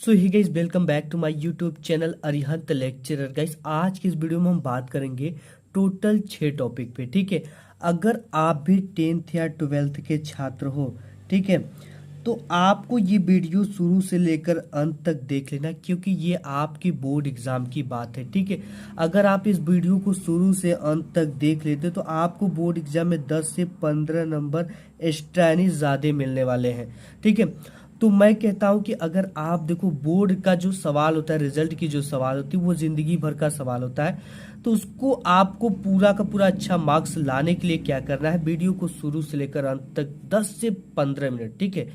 So hi guys, welcome back to my YouTube channel Arihant lecturer. Guys, आज की इस video में हम बात करेंगे टोटल 6 टॉपिक पे। ठीक है, अगर आप भी 10th या 12th के छात्र हो, ठीक है, तो आपको ये वीडियो शुरू से लेकर अंत तक देख लेना, क्योंकि ये आपकी बोर्ड एग्जाम की बात है। ठीक है, अगर आप इस वीडियो को शुरू से अंत तक देख लेते तो आपको बोर्ड एग्जाम में 10 से 15 नंबर एक्स्ट्रा यानी ज़्यादा मिलने वाले हैं। ठीक है, तो मैं कहता हूं कि अगर आप देखो, बोर्ड का जो सवाल होता है, रिजल्ट की जो सवाल होती है, वो जिंदगी भर का सवाल होता है। तो उसको आपको पूरा का पूरा अच्छा मार्क्स लाने के लिए क्या करना है, वीडियो को शुरू से लेकर अंत तक 10 से 15 मिनट, ठीक है,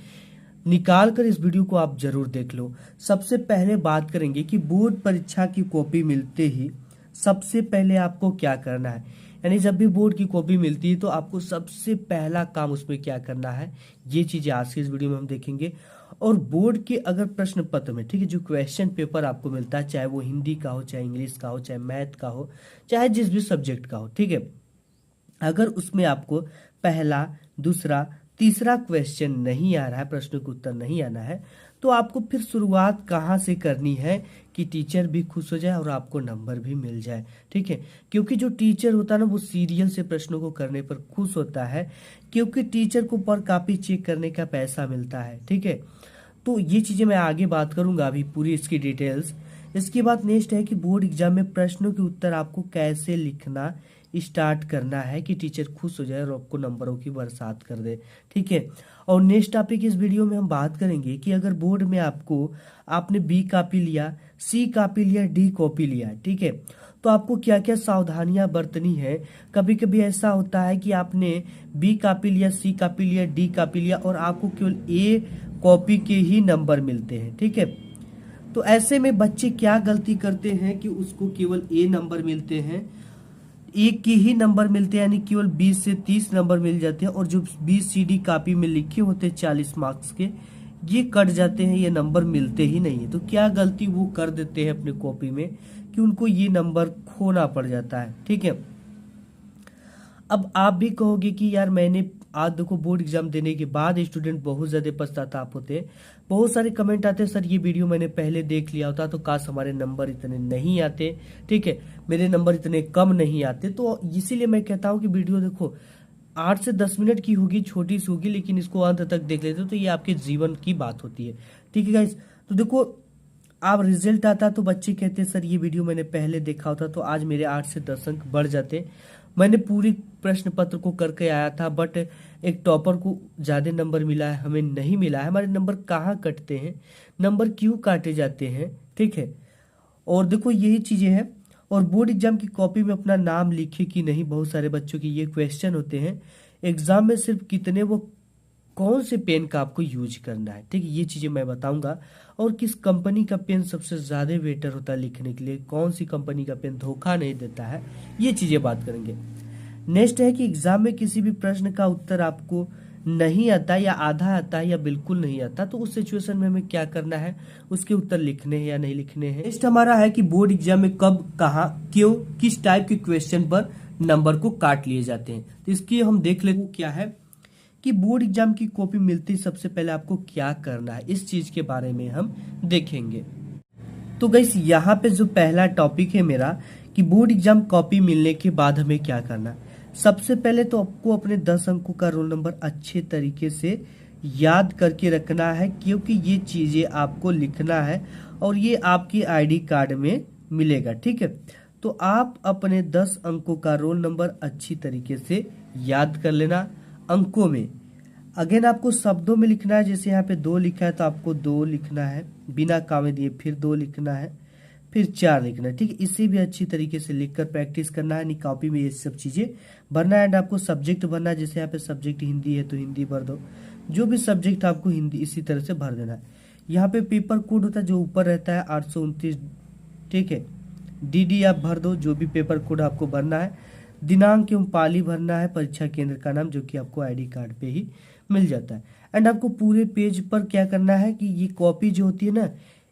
निकाल कर इस वीडियो को आप जरूर देख लो। सबसे पहले बात करेंगे कि बोर्ड परीक्षा की कॉपी मिलते ही सबसे पहले आपको क्या करना है। यानी जब भी बोर्ड की कॉपी मिलती है तो आपको सबसे पहला काम उसमें क्या करना है, ये चीजें आज की इस वीडियो में हम देखेंगे। और बोर्ड के अगर प्रश्न पत्र में, ठीक है, जो क्वेश्चन पेपर आपको मिलता है, चाहे वो हिंदी का हो, चाहे इंग्लिश का हो, चाहे मैथ का हो, चाहे जिस भी सब्जेक्ट का हो, ठीक है, अगर उसमें आपको पहला, दूसरा, तीसरा क्वेश्चन नहीं आ रहा है, प्रश्न का उत्तर नहीं आना है, तो आपको फिर शुरुआत कहाँ से करनी है कि टीचर भी खुश हो जाए और आपको नंबर भी मिल जाए। ठीक है, क्योंकि जो टीचर होता है ना, वो सीरियल से प्रश्नों को करने पर खुश होता है, क्योंकि टीचर को पर कॉपी चेक करने का पैसा मिलता है। ठीक है, तो ये चीजें मैं आगे बात करूंगा, अभी पूरी इसकी डिटेल्स। इसके बाद नेक्स्ट है कि बोर्ड एग्जाम में प्रश्नों के उत्तर आपको कैसे लिखना स्टार्ट करना है कि टीचर खुश हो जाए और आपको नंबरों की बरसात कर दे। ठीक है, और नेक्स्ट टॉपिक इस वीडियो में हम बात करेंगे कि अगर बोर्ड में आपने बी कॉपी लिया, सी कॉपी लिया, डी कॉपी लिया, ठीक है, तो आपको क्या क्या सावधानियां बरतनी है। कभी कभी ऐसा होता है कि आपने बी कॉपी लिया, सी कॉपी लिया, डी कॉपी लिया और आपको केवल ए कॉपी के ही नंबर मिलते हैं। ठीक है, तो ऐसे में बच्चे क्या गलती करते हैं कि उसको केवल ए नंबर मिलते हैं, एक के ही नंबर मिलते हैं, यानी केवल 20 से 30 नंबर मिल जाते हैं, और जो BCD कॉपी में लिखे होते हैं 40 मार्क्स के, ये कट जाते हैं, ये नंबर मिलते ही नहीं है। तो क्या गलती वो कर देते हैं अपने कॉपी में कि उनको ये नंबर खोना पड़ जाता है। ठीक है, अब आप भी कहोगे कि यार मैंने आज देखो, बोर्ड एग्जाम देने के बाद स्टूडेंट बहुत ज्यादा पश्चाताप होते हैं, बहुत सारे कमेंट आते हैं, सर ये वीडियो मैंने पहले देख लिया होता तो काश हमारे नंबर इतने नहीं आते। ठीक है, मेरे नंबर इतने कम नहीं आते। तो इसीलिए मैं कहता हूँ कि वीडियो देखो 8 से 10 मिनट की होगी, छोटी सी होगी, लेकिन इसको अंत तक देख लेते हो तो ये आपके जीवन की बात होती है। ठीक है गाइस, तो देखो, आप रिजल्ट आता तो बच्चे कहते हैं सर ये वीडियो मैंने पहले देखा होता तो आज मेरे 8 से 10 अंक बढ़ जाते। मैंने पूरी प्रश्न पत्र को करके आया था, बट एक टॉपर को ज्यादा नंबर मिला है, हमें नहीं मिला है। हमारे नंबर कहाँ कटते हैं, नंबर क्यों काटे जाते हैं। ठीक है, और देखो यही चीजें हैं। और बोर्ड एग्जाम की कॉपी में अपना नाम लिखे कि नहीं, बहुत सारे बच्चों की ये क्वेश्चन होते हैं। एग्जाम में सिर्फ कितने, वो कौन से पेन का आपको यूज करना है, ठीक है, ये चीजें मैं बताऊंगा। और किस कंपनी का पेन सबसे ज्यादा बेटर होता है लिखने के लिए, कौन सी कंपनी का पेन धोखा नहीं देता है, ये चीजें बात करेंगे। नेक्स्ट है कि एग्जाम में किसी भी प्रश्न का उत्तर आपको नहीं आता, या आधा आता है, या बिल्कुल नहीं आता, तो उस सिचुएशन में हमें क्या करना है, उसके उत्तर लिखने हैं या नहीं लिखने हैं। नेक्स्ट हमारा है कि बोर्ड एग्जाम में कब, कहाँ, क्यों, किस टाइप के क्वेश्चन पर नंबर को काट लिए जाते हैं। तो इसकी हम देख लेते हैं क्या है कि बोर्ड एग्जाम की कॉपी मिलती सबसे पहले आपको क्या करना है, इस चीज के बारे में हम देखेंगे। तो गाइस, यहाँ पे जो पहला टॉपिक है मेरा कि बोर्ड एग्जाम कॉपी मिलने के बाद हमें क्या करना है। सबसे पहले तो आपको अपने 10 अंकों का रोल नंबर अच्छे तरीके से याद करके रखना है, क्योंकि ये चीजें आपको लिखना है और ये आपकी आईडी कार्ड में मिलेगा। ठीक है, तो आप अपने 10 अंकों का रोल नंबर अच्छी तरीके से याद कर लेना। अंकों में अगेन आपको शब्दों में लिखना है, जैसे यहाँ पे 2 लिखा है तो आपको 2 लिखना है, बिना कामे दिए, फिर 2 लिखना है, फिर 4 लिखना है। ठीक है, इसे भी अच्छी तरीके से लिखकर प्रैक्टिस करना है, नहीं कॉपी में ये सब चीजें भरना है। एंड आपको सब्जेक्ट भरना है, जैसे यहाँ पे सब्जेक्ट हिंदी है तो हिंदी भर दो, जो भी सब्जेक्ट आपको हिंदी इसी तरह से भर देना है। यहाँ पे पेपर कोड होता है जो ऊपर रहता है 829, ठीक है, DD आप भर दो, जो भी पेपर कोड आपको भरना है। दिनांक एवं पाली भरना है, परीक्षा केंद्र का नाम, जो कि आपको आईडी कार्ड पे ही मिल जाता है। एंड आपको पूरे पेज पर क्या करना है कि ये कॉपी जो होती है ना,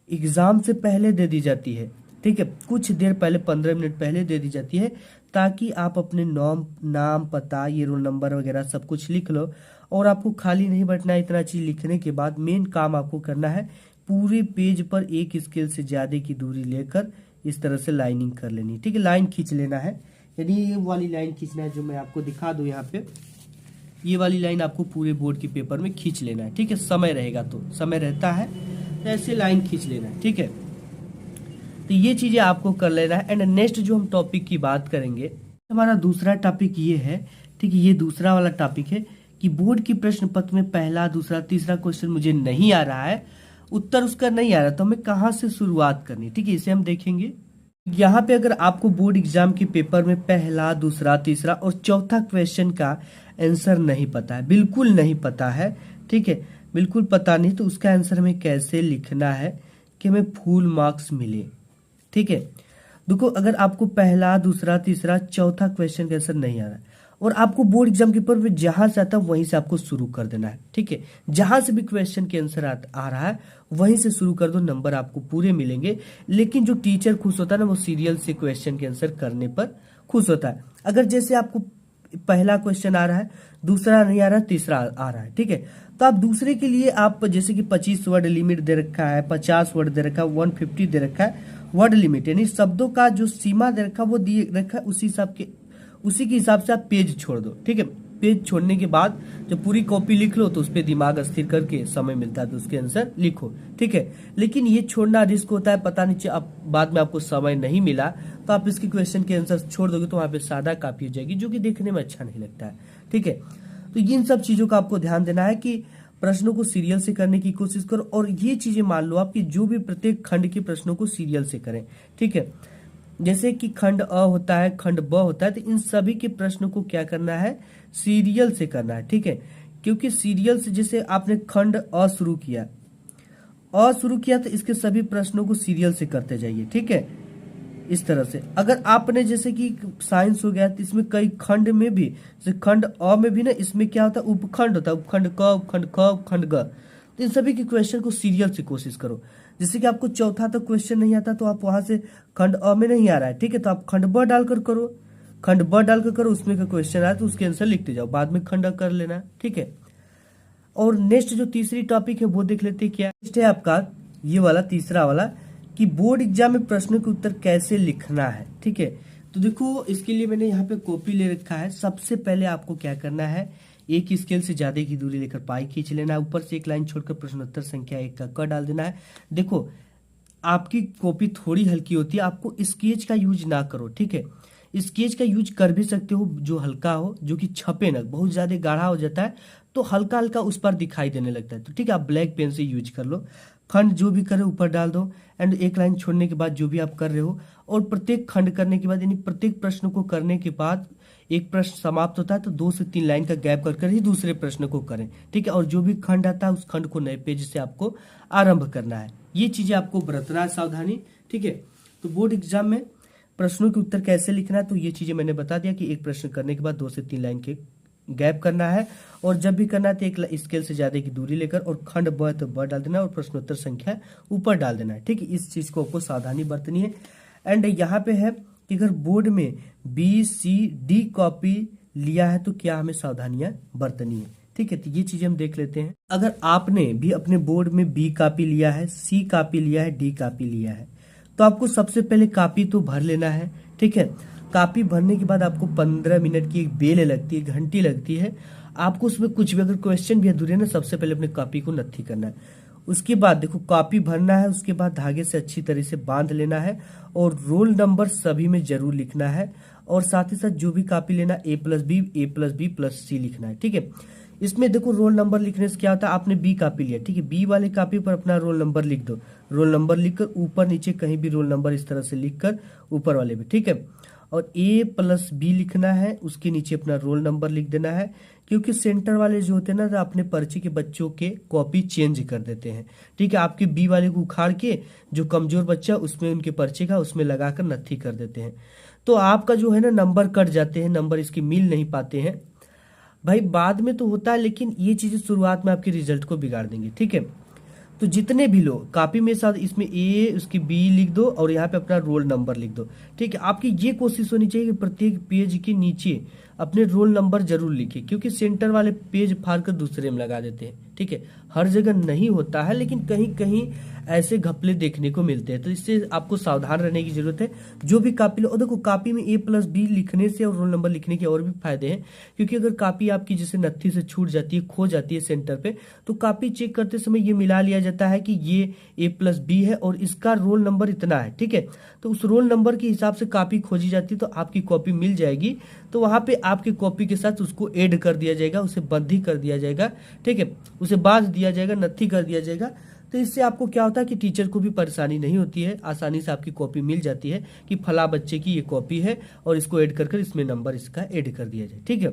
एग्जाम से पहले दे दी जाती है। ठीक है, कुछ देर पहले, 15 मिनट पहले दे दी जाती है, ताकि आप अपने नाम पता, ये रोल नंबर वगैरह सब कुछ लिख लो। और आपको खाली नहीं बैठना है, इतना चीज लिखने के बाद मेन काम आपको करना है पूरे पेज पर एक स्केल से ज्यादा की दूरी लेकर इस तरह से लाइनिंग कर लेनी। ठीक है, लाइन खींच लेना है, यानी ये वाली लाइन खींचना है जो मैं आपको दिखा दूं यहाँ पे, ये वाली लाइन आपको पूरे बोर्ड के पेपर में खींच लेना है। ठीक है, समय रहेगा तो, समय रहता है तो ऐसे लाइन खींच लेना है। ठीक है, तो ये चीजें आपको कर लेना है। एंड नेक्स्ट जो हम टॉपिक की बात करेंगे, हमारा दूसरा टॉपिक ये है। ठीक है, ये दूसरा वाला टॉपिक है कि बोर्ड की प्रश्न पत्र में पहला, दूसरा, तीसरा क्वेश्चन मुझे नहीं आ रहा है, उत्तर उसका नहीं आ रहा, तो हमें कहाँ से शुरुआत करनी। ठीक है, इसे हम देखेंगे। यहाँ पे अगर आपको बोर्ड एग्जाम के पेपर में पहला, दूसरा, तीसरा और चौथा क्वेश्चन का आंसर नहीं पता है, बिल्कुल नहीं पता है, ठीक है, बिल्कुल पता नहीं, तो उसका आंसर हमें कैसे लिखना है कि हमें फुल मार्क्स मिले। ठीक है, देखो अगर आपको पहला, दूसरा, तीसरा, चौथा क्वेश्चन का आंसर नहीं आ रहा है और आपको बोर्ड एग्जाम के पेपर में जहां से आता है वहीं से आपको शुरू कर देना है। ठीक है, जहां से भी क्वेश्चन के आंसर आ रहा है वहीं से शुरू कर दो, नंबर आपको पूरे मिलेंगे। लेकिन जो टीचर खुश होता है ना, वो सीरियल से क्वेश्चन के आंसर करने पर खुश होता है। अगर जैसे आपको पहला क्वेश्चन आ रहा है, दूसरा नहीं आ रहा है, तीसरा आ रहा है, ठीक है, तो आप दूसरे के लिए आप जैसे कि 25 वर्ड लिमिट दे रखा है, 50 वर्ड दे रखा है, 150 दे रखा है वर्ड लिमिट, यानी शब्दों का जो सीमा दे रखा है वो दिए रखा है, उसी के हिसाब से आप पेज छोड़ दो। ठीक है, पेज छोड़ने के बाद जब पूरी कॉपी लिख लो तो उस पर दिमाग अस्थिर करके समय मिलता है तो उसके आंसर लिखो। ठीक है, लेकिन ये छोड़ना रिस्क होता है, पता नहीं आप बाद में आपको समय नहीं मिला तो आप इसके क्वेश्चन के आंसर छोड़ दोगे तो वहां पे सादा कॉपी हो जाएगी, जो कि देखने में अच्छा नहीं लगता है। ठीक है, तो इन सब चीजों का आपको ध्यान देना है कि प्रश्नों को सीरियल से करने की कोशिश करो, और ये चीजें मान लो आप कि जो भी प्रत्येक खंड के प्रश्नों को सीरियल से करें। ठीक है, जैसे कि खंड अ होता है, खंड ब होता है, तो इन सभी के प्रश्नों को क्या करना है, सीरियल से करना है। ठीक है, क्योंकि सीरियल से, जैसे आपने खंड अ शुरू किया तो इसके सभी प्रश्नों को सीरियल से करते जाइए। ठीक है, इस तरह से अगर आपने जैसे कि साइंस हो गया तो इसमें कई खंड में भी, जैसे खंड अ में भी ना, इसमें क्या होता है, उपखंड होता है, उपखंड क, उपखंड ख, उपखंड ग, तो इन सभी के क्वेश्चन को सीरियल से कोशिश करो। जैसे कि आपको चौथा तक क्वेश्चन नहीं आता तो आप वहां से खंड अ में नहीं आ रहा है, ठीक है, तो आप खंड ब डालकर करो, खंड ब डालकर करो, उसमें का क्वेश्चन आया तो उसके आंसर लिखते जाओ, बाद में खंड अ कर लेना। ठीक है, और नेक्स्ट जो तीसरी टॉपिक है वो देख लेते हैं। क्या नेक्स्ट है आपका ये वाला तीसरा वाला कि बोर्ड एग्जाम में प्रश्नों के उत्तर कैसे लिखना है। ठीक है, तो देखो इसके लिए मैंने यहाँ पे कॉपी ले रखा है। सबसे पहले आपको क्या करना है, एक स्केल से ज्यादा की दूरी लेकर पाई खींच लेना है, ऊपर से एक लाइन छोड़कर प्रश्नोत्तर संख्या 1 का क डाल देना है। देखो आपकी कॉपी थोड़ी हल्की होती है, आपको स्केच का यूज ना करो। ठीक है, स्केच का यूज कर भी सकते हो जो हल्का हो, जो कि छपे ना, बहुत ज्यादा गाढ़ा हो जाता है तो हल्का हल्का उस पर दिखाई देने लगता है, तो ठीक है, आप ब्लैक पेन से यूज कर लो। खंड जो भी करे ऊपर डाल दो, एंड एक लाइन छोड़ने के बाद जो भी आप कर रहे हो, और प्रत्येक खंड करने के बाद, यानी प्रत्येक प्रश्न को करने के बाद एक प्रश्न समाप्त होता है तो 2 से 3 लाइन का गैप कर ही दूसरे प्रश्न को करें। ठीक है, और जो भी खंड आता है उस खंड को नए पेज से आपको आरंभ करना है। ये चीजें आपको बरतना है, सावधानी। ठीक है, तो बोर्ड एग्जाम में प्रश्नों के उत्तर कैसे लिखना है, तो ये चीजें मैंने बता दिया कि एक प्रश्न करने के बाद 2 से 3 लाइन के गैप करना है, और जब भी करना है तो एक स्केल से ज्यादा की दूरी लेकर, और खंड ब तो ब डाल देना है और प्रश्नोत्तर संख्या ऊपर डाल देना है। ठीक है, इस चीज को आपको सावधानी बरतनी है। एंड यहाँ पे है कि अगर बोर्ड में बी, सी, डी कॉपी लिया है तो क्या हमें सावधानियां बरतनी है। ठीक है, तो ये चीजें हम देख लेते हैं। अगर आपने भी अपने बोर्ड में बी कॉपी लिया है, सी कॉपी लिया है, डी कॉपी लिया है, तो आपको सबसे पहले कॉपी तो भर लेना है। ठीक है, कॉपी भरने के बाद आपको 15 मिनट की एक बेल लगती है, घंटी लगती है, आपको उसमें कुछ भी अगर क्वेश्चन भी अधूरे ना, सबसे पहले अपने कॉपी को नत्थी करना है। उसके बाद देखो कॉपी भरना है, उसके बाद धागे से अच्छी तरह से बांध लेना है, और रोल नंबर सभी में जरूर लिखना है, और साथ ही साथ जो भी कॉपी लेना A+B+B+C लिखना है। ठीक है, इसमें देखो रोल नंबर लिखने से क्या होता है, आपने बी कॉपी लिया, ठीक है, बी वाले कॉपी पर अपना रोल नंबर लिख दो, रोल नंबर लिखकर ऊपर नीचे कहीं भी रोल नंबर इस तरह से लिखकर ऊपर वाले भी, ठीक है, और A+B लिखना है, उसके नीचे अपना रोल नंबर लिख देना है, क्योंकि सेंटर वाले जो होते हैं ना, तो अपने पर्ची के बच्चों के कॉपी चेंज कर देते हैं। ठीक है, आपके बी वाले को उखाड़ के जो कमजोर बच्चा उसमें उनके पर्चे का उसमें लगाकर नत्थी कर देते हैं, तो आपका जो है ना नंबर कट जाते हैं, नंबर इसकी मिल नहीं पाते हैं भाई, बाद में तो होता है, लेकिन ये चीजें शुरुआत में आपके रिजल्ट को बिगाड़ देंगे। ठीक है, तो जितने भी लोग कॉपी में साथ इसमें ए, उसकी बी लिख दो, और यहाँ पे अपना रोल नंबर लिख दो। ठीक है, आपकी ये कोशिश होनी चाहिए कि प्रत्येक पेज के नीचे अपने रोल नंबर जरूर लिखिए, क्योंकि सेंटर वाले पेज फाड़ कर दूसरे में लगा देते हैं। ठीक है, हर जगह नहीं होता है, लेकिन कहीं कहीं ऐसे घपले देखने को मिलते हैं, तो इससे आपको सावधान रहने की जरूरत है। जो भी कॉपी लो, और देखो कॉपी में A+B लिखने से और रोल नंबर लिखने के और भी फायदे हैं, क्योंकि अगर कॉपी आपकी जैसे नत्थी से छूट जाती है, खो जाती है सेंटर पे, तो कॉपी चेक करते समय ये मिला लिया जाता है कि ये A+B है और इसका रोल नंबर इतना है। ठीक है, तो उस रोल नंबर के हिसाब से कॉपी खोजी जाती है, तो आपकी कॉपी मिल जाएगी। तो वहां पे आपकी कॉपी के साथ उसको ऐड कर दिया जाएगा, उसे बंदी कर दिया जाएगा। ठीक है, उसे बांध दिया जाएगा, नत्थी कर दिया जाएगा। तो इससे आपको क्या होता है कि टीचर को भी परेशानी नहीं होती है, आसानी से आपकी कॉपी मिल जाती है कि फला बच्चे की ये कॉपी है और इसको ऐड कर इसमें नंबर इसका ऐड कर दिया जाए। ठीक है,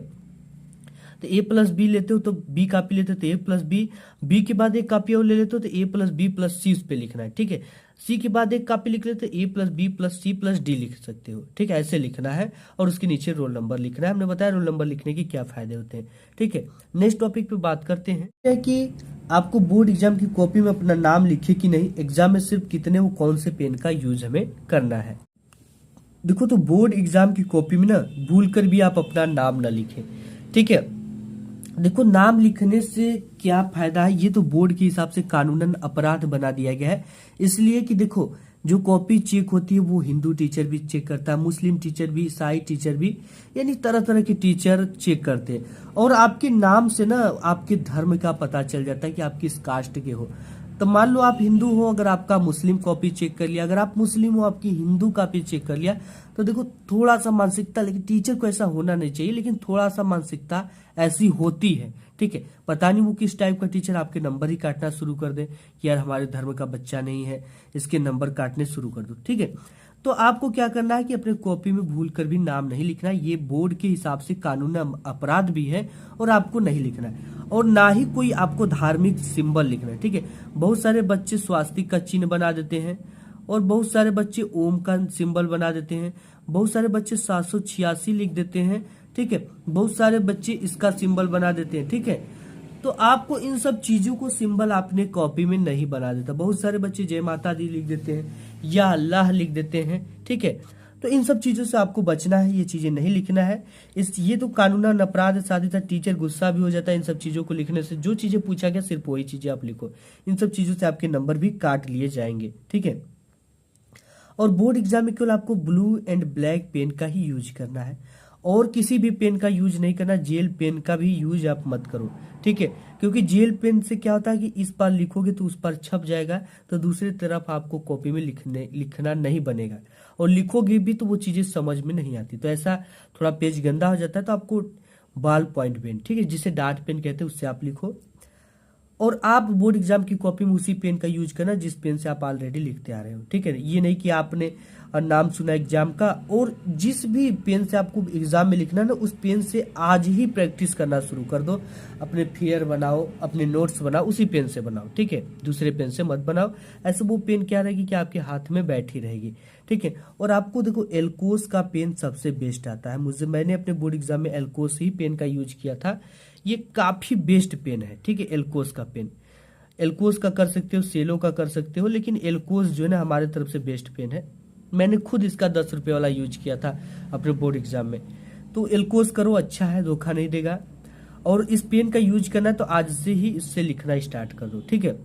तो A+B लेते हो तो B कॉपी लेते हो तो A+B, B के बाद एक कॉपी और ले लेते हो तो A+B+C उस पे लिखना है। ठीक है, C के बाद एक कॉपी लिख लेते हो A+B+C+D लिख सकते हो। ठीक है, ऐसे लिखना है और उसके नीचे रोल नंबर लिखना है। हमने बताया रोल नंबर लिखने के क्या फायदे होते हैं। ठीक है, नेक्स्ट टॉपिक पे बात करते हैं कि आपको बोर्ड एग्जाम की कॉपी में अपना नाम लिखे कि नहीं, एग्जाम में सिर्फ कितने वो कौन से पेन का यूज हमें करना है। देखो, तो बोर्ड एग्जाम की कॉपी में ना भूल कर भी आप अपना नाम ना लिखें। ठीक है, देखो नाम लिखने से क्या फायदा है, ये तो बोर्ड के हिसाब से कानूनन अपराध बना दिया गया है। इसलिए कि देखो, जो कॉपी चेक होती है वो हिंदू टीचर भी चेक करता है, मुस्लिम टीचर भी, ईसाई टीचर भी, यानी तरह तरह के टीचर चेक करते हैं। और आपके नाम से ना आपके धर्म का पता चल जाता है कि आप किस कास्ट के हो। तो मान लो आप हिंदू हो, अगर आपका मुस्लिम कॉपी चेक कर लिया, अगर आप मुस्लिम हो आपकी हिंदू कॉपी चेक कर लिया, तो देखो थोड़ा सा मानसिकता, लेकिन टीचर को ऐसा होना नहीं चाहिए, लेकिन थोड़ा सा मानसिकता ऐसी होती है। ठीक है, पता नहीं वो किस टाइप का टीचर आपके नंबर ही काटना शुरू कर दे कि यार हमारे धर्म का बच्चा नहीं है, इसके नंबर काटने शुरू कर दो। ठीक है, तो आपको क्या करना है कि अपने कॉपी में भूल कर भी नाम नहीं लिखना है, ये बोर्ड के हिसाब से कानूनी अपराध भी है और आपको नहीं लिखना है। और ना ही कोई आपको धार्मिक सिंबल लिखना है। ठीक है, बहुत सारे बच्चे स्वास्तिक का चिन्ह बना देते हैं और बहुत सारे बच्चे ओम का सिंबल बना देते हैं, बहुत सारे बच्चे 786 लिख देते हैं। ठीक है, बहुत सारे बच्चे इसका सिंबल बना देते हैं। ठीक है, तो आपको इन सब चीजों को सिंबल आपने कॉपी में नहीं बना देता। बहुत सारे बच्चे जय माता दी लिख देते हैं या अल्लाह लिख देते हैं। ठीक है, तो इन सब चीजों से आपको बचना है, ये चीजें नहीं लिखना है। ये तो कानूनन अपराध है, साथ ही साथ टीचर गुस्सा भी हो जाता है इन सब चीजों को लिखने से। जो चीजें पूछा गया सिर्फ वही चीजें आप लिखो, इन सब चीजों से आपके नंबर भी काट लिए जाएंगे। ठीक है, और बोर्ड एग्जाम में केवल आपको ब्लू एंड ब्लैक पेन का ही यूज करना है और किसी भी पेन का यूज नहीं करना। जेल पेन का भी यूज आप मत करो। ठीक है, क्योंकि जेल पेन से क्या होता है कि इस पर लिखोगे तो उस पर छप जाएगा, तो दूसरी तरफ आपको कॉपी में लिखना नहीं बनेगा, और लिखोगे भी तो वो चीजें समझ में नहीं आती, तो ऐसा थोड़ा पेज गंदा हो जाता है। तो आपको बॉल पॉइंट पेन, ठीक है, जिसे डार्ट पेन कहते हैं, उससे आप लिखो। और आप बोर्ड एग्जाम की कॉपी में उसी पेन का यूज करना जिस पेन से आप ऑलरेडी लिखते आ रहे हो। ठीक है, ये नहीं कि आपने नाम सुना एग्जाम का और जिस भी पेन से आपको एग्जाम में लिखना है ना, उस पेन से आज ही प्रैक्टिस करना शुरू कर दो। अपने फियर बनाओ, अपने नोट्स बनाओ, उसी पेन से बनाओ। ठीक है, दूसरे पेन से मत बनाओ। ऐसे वो पेन क्या रहेगी कि आपके हाथ में बैठी रहेगी। ठीक है, और आपको देखो एल्कोस का पेन सबसे बेस्ट आता है। मैंने अपने बोर्ड एग्जाम में एल्कोस ही पेन का यूज किया था। ये काफी बेस्ट पेन है। ठीक है, एल्कोस का पेन, एल्कोस का कर सकते हो, सेलो का कर सकते हो, लेकिन एल्कोस जो है ना हमारे तरफ से बेस्ट पेन है। मैंने खुद इसका 10 रुपये वाला यूज किया था अपने बोर्ड एग्जाम में। तो एल्कोस करो, अच्छा है, धोखा नहीं देगा। और इस पेन का यूज करना है तो आज से ही इससे लिखना स्टार्ट कर दो। ठीक है,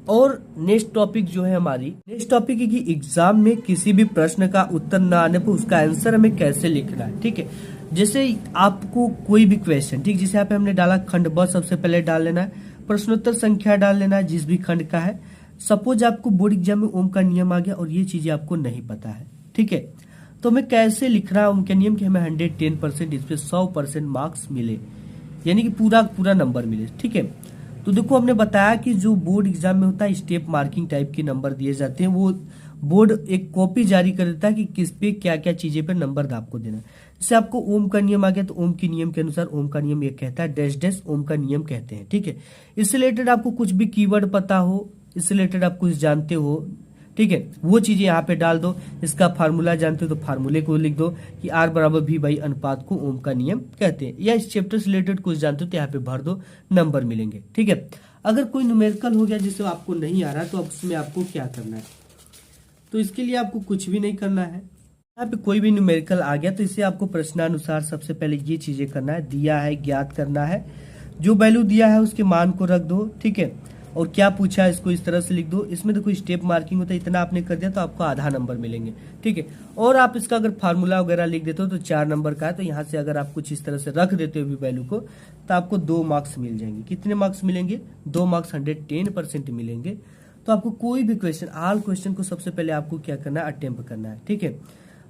और नेक्स्ट टॉपिक जो है हमारी नेक्स्ट टॉपिक है कि एग्जाम में किसी भी प्रश्न का उत्तर न आने पर उसका आंसर हमें कैसे लिखना है। ठीक है, जैसे आपको कोई भी क्वेश्चन, ठीक, जिसे यहाँ पे हमने डाला खंड ब, सबसे पहले डाल लेना है, प्रश्नोत्तर संख्या डाल लेना है जिस भी खंड का है। सपोज आपको बोर्ड एग्जाम में ओम का नियम आ गया और ये चीजें आपको नहीं पता है। ठीक है, तो हमें कैसे लिखना है ओम का नियम कि हमें 110% इस पे 100% मार्क्स मिले, यानी कि पूरा नंबर मिले। ठीक है, तो देखो हमने बताया कि जो बोर्ड एग्जाम में होता है स्टेप मार्किंग टाइप के नंबर दिए जाते हैं। वो बोर्ड एक कॉपी जारी कर देता है कि किस पे क्या क्या चीजें पे नंबर आपको देना है। जैसे आपको ओम का नियम आ गया तो ओम के नियम के अनुसार ओम का नियम ये कहता है डैश डैश ओम का नियम कहते हैं। ठीक है, इससे रिलेटेड आपको कुछ भी कीवर्ड पता हो, इससे रिलेटेड आप कुछ जानते हो, ठीक है, वो चीजें यहाँ पे डाल दो। इसका फार्मूला जानते हो तो फार्मूले को लिख दो कि R बराबर V बाई अनुपात को ओम का नियम कहते हैं। या इस चैप्टर से रिलेटेड कुछ जानते हो तो यहाँ पे भर दो, नंबर मिलेंगे। ठीक है, अगर कोई न्यूमेरिकल हो गया जिससे आपको नहीं आ रहा तो अब उसमें आपको क्या करना है, तो इसके लिए आपको कुछ भी नहीं करना है। यहाँ पे कोई भी न्यूमेरिकल आ गया तो इसे आपको प्रश्नानुसार सबसे पहले ये चीजें करना है, दिया है ज्ञात करना है, जो वैल्यू दिया है उसके मान को रख दो, ठीक है, और क्या पूछा है इसको इस तरह से लिख दो। इसमें देखो स्टेप मार्किंग होता है, इतना आपने कर दिया तो आपको आधा नंबर मिलेंगे, ठीक है। और आप इसका अगर फार्मूला वगैरह लिख देते हो तो 4 नंबर का है, तो यहाँ से अगर आप कुछ इस तरह से रख देते हो भी वैल्यू को तो आपको 2 मार्क्स मिल जाएंगे। कितने मार्क्स मिलेंगे? 2 मार्क्स, 110% मिलेंगे। तो आपको कोई भी क्वेश्चन, ऑल क्वेश्चन को सबसे पहले आपको क्या करना है? अटेम्प्ट करना है, ठीक है।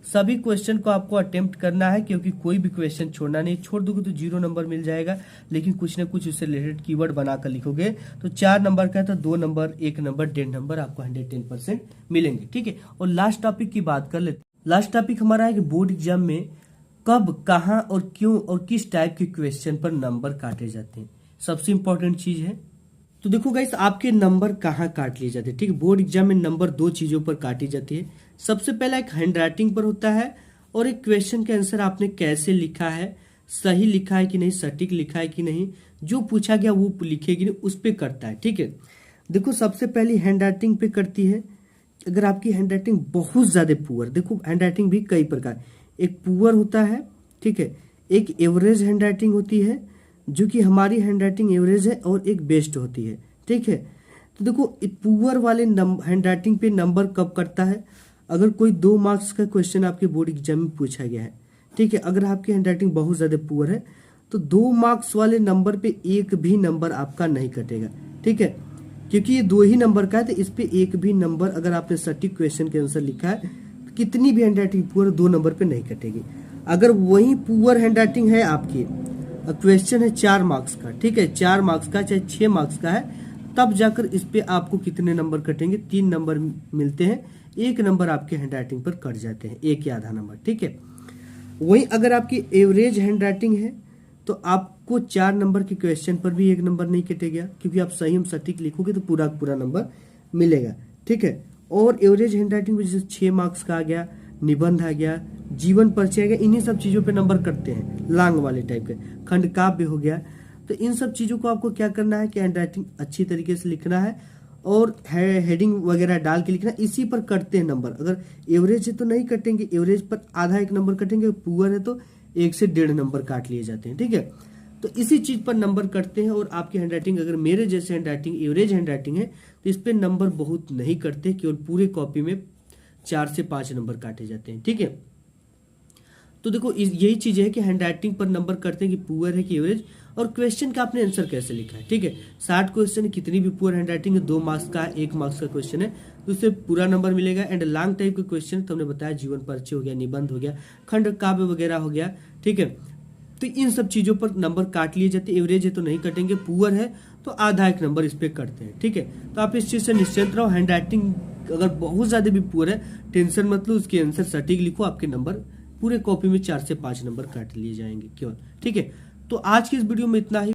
सभी क्वेश्चन को आपको अटेम्प्ट करना है, क्योंकि कोई भी क्वेश्चन छोड़ना नहीं। छोड़ दोगे तो 0 नंबर मिल जाएगा, लेकिन कुछ ना कुछ उससे रिलेटेड कीवर्ड बनाकर लिखोगे तो 4 नंबर का है तो 2 नंबर, 1 नंबर, 1.5 नंबर आपको 110% मिलेंगे, ठीक है। और लास्ट टॉपिक की बात कर लेते हैं। लास्ट टॉपिक हमारा है कि बोर्ड एग्जाम में कब, कहाँ और क्यों और किस टाइप के क्वेश्चन पर नंबर काटे जाते हैं, सबसे इंपॉर्टेंट चीज है। तो देखो गाइस, आपके नंबर कहाँ काट लिए जाते हैं, ठीक है। बोर्ड एग्जाम में नंबर 2 चीजों पर काटी जाती है। सबसे पहला एक हैंड राइटिंग पर होता है, और एक क्वेश्चन का आंसर आपने कैसे लिखा है, सही लिखा है कि नहीं, सटीक लिखा है कि नहीं, जो पूछा गया वो लिखे कि नहीं, उस पर करता है, ठीक है। देखो सबसे पहली हैंड राइटिंग पे करती है। अगर आपकी हैंड राइटिंग बहुत ज्यादा पुअर, देखो हैंड राइटिंग भी कई प्रकार, एक पुअर होता है, ठीक है, एक एवरेज हैंड राइटिंग होती है, जो कि हमारी हैंड राइटिंग एवरेज है, और एक बेस्ट होती है, ठीक है। तो देखो पुअर वाले हैंड राइटिंग पे नंबर कब कटता है? अगर कोई 2 मार्क्स का क्वेश्चन आपके बोर्ड एग्जाम में पूछा गया है, ठीक है, अगर आपकी हैंड राइटिंग बहुत ज्यादा पुअर है तो 2 मार्क्स वाले नंबर पे एक भी नंबर आपका नहीं कटेगा, ठीक है, क्योंकि ये 2 ही नंबर का है, तो इस पे एक भी नंबर, अगर आपने सटीक क्वेश्चन के आंसर लिखा है, तो कितनी भी हैंड राइटिंग पुअर 2 नंबर पे नहीं कटेगी। अगर वही पुअर हैंड राइटिंग है आपकी, क्वेश्चन है 4 मार्क्स का, ठीक है, 4 मार्क्स का चाहे 6 मार्क्स का है, तब जाकर इस पे आपको कितने नंबर कटेंगे? 3 नंबर मिलते हैं, 1 नंबर आपके हैंड राइटिंग पर कट जाते हैं, 1 या आधा नंबर, ठीक है। वही अगर आपकी एवरेज हैंड राइटिंग है तो आपको 4 नंबर के क्वेश्चन पर भी 1 नंबर नहीं कटेगा, क्योंकि आप सही हम सटीक लिखोगे तो पूरा पूरा नंबर मिलेगा, ठीक है। और एवरेज हैंड राइटिंग में जैसे 6 मार्क्स का आ गया, निबंध आ गया, जीवन परिचय आ गया, इन्हीं सब चीजों पे नंबर कटते हैं, लॉन्ग वाले टाइप के, खंड काव्य हो गया। तो इन सब चीजों को आपको क्या करना है कि हैंड राइटिंग अच्छी तरीके से लिखना है, और हेडिंग वगैरह डाल के लिखना, इसी पर कटते हैं नंबर। अगर एवरेज है तो नहीं कटेंगे, एवरेज पर आधा 1 नंबर कटेंगे, पुअर है तो 1 से 1.5 नंबर काट लिए जाते हैं, ठीक है। तो इसी चीज पर नंबर कटते हैं। और आपकी हैंड राइटिंग अगर मेरे जैसे hand writing average hand writing है तो इस पे नंबर बहुत नहीं कटते, केवल पूरे कॉपी में 4 से 5 नंबर काटे जाते हैं, ठीक है। तो देखो यही चीज है कि हैंड राइटिंग पर नंबर करते हैं कि पुअर है कि एवरेज, और क्वेश्चन का आपने आंसर कैसे लिखा है, ठीक है। 60 क्वेश्चन, कितनी भी पुअर हैंड राइटिंग है, 2 मार्क्स का, 1 मार्क्स का क्वेश्चन है, तो उससे पूरा नंबर मिलेगा। एंड लॉन्ग टाइप के क्वेश्चन तो हमने बताया, जीवन परिचय हो गया, निबंध हो गया, खंड काव्य वगैरह हो गया, ठीक है। तो इन सब चीजों पर नंबर काट लिए जाते हैं। एवरेज है तो नहीं कटेंगे, पुअर है तो आधा 1 नंबर इस पे कटते हैं, ठीक है। तो आप इस चीज से निश्चिंत रहो। हैंड राइटिंग अगर बहुत ज्यादा भी पुअर है, टेंशन मत लो, उसके आंसर सटीक लिखो, आपके नंबर पूरे कॉपी में 4 से 5 नंबर काट लिए जाएंगे केवल, ठीक है। तो आज की इस वीडियो में इतना ही।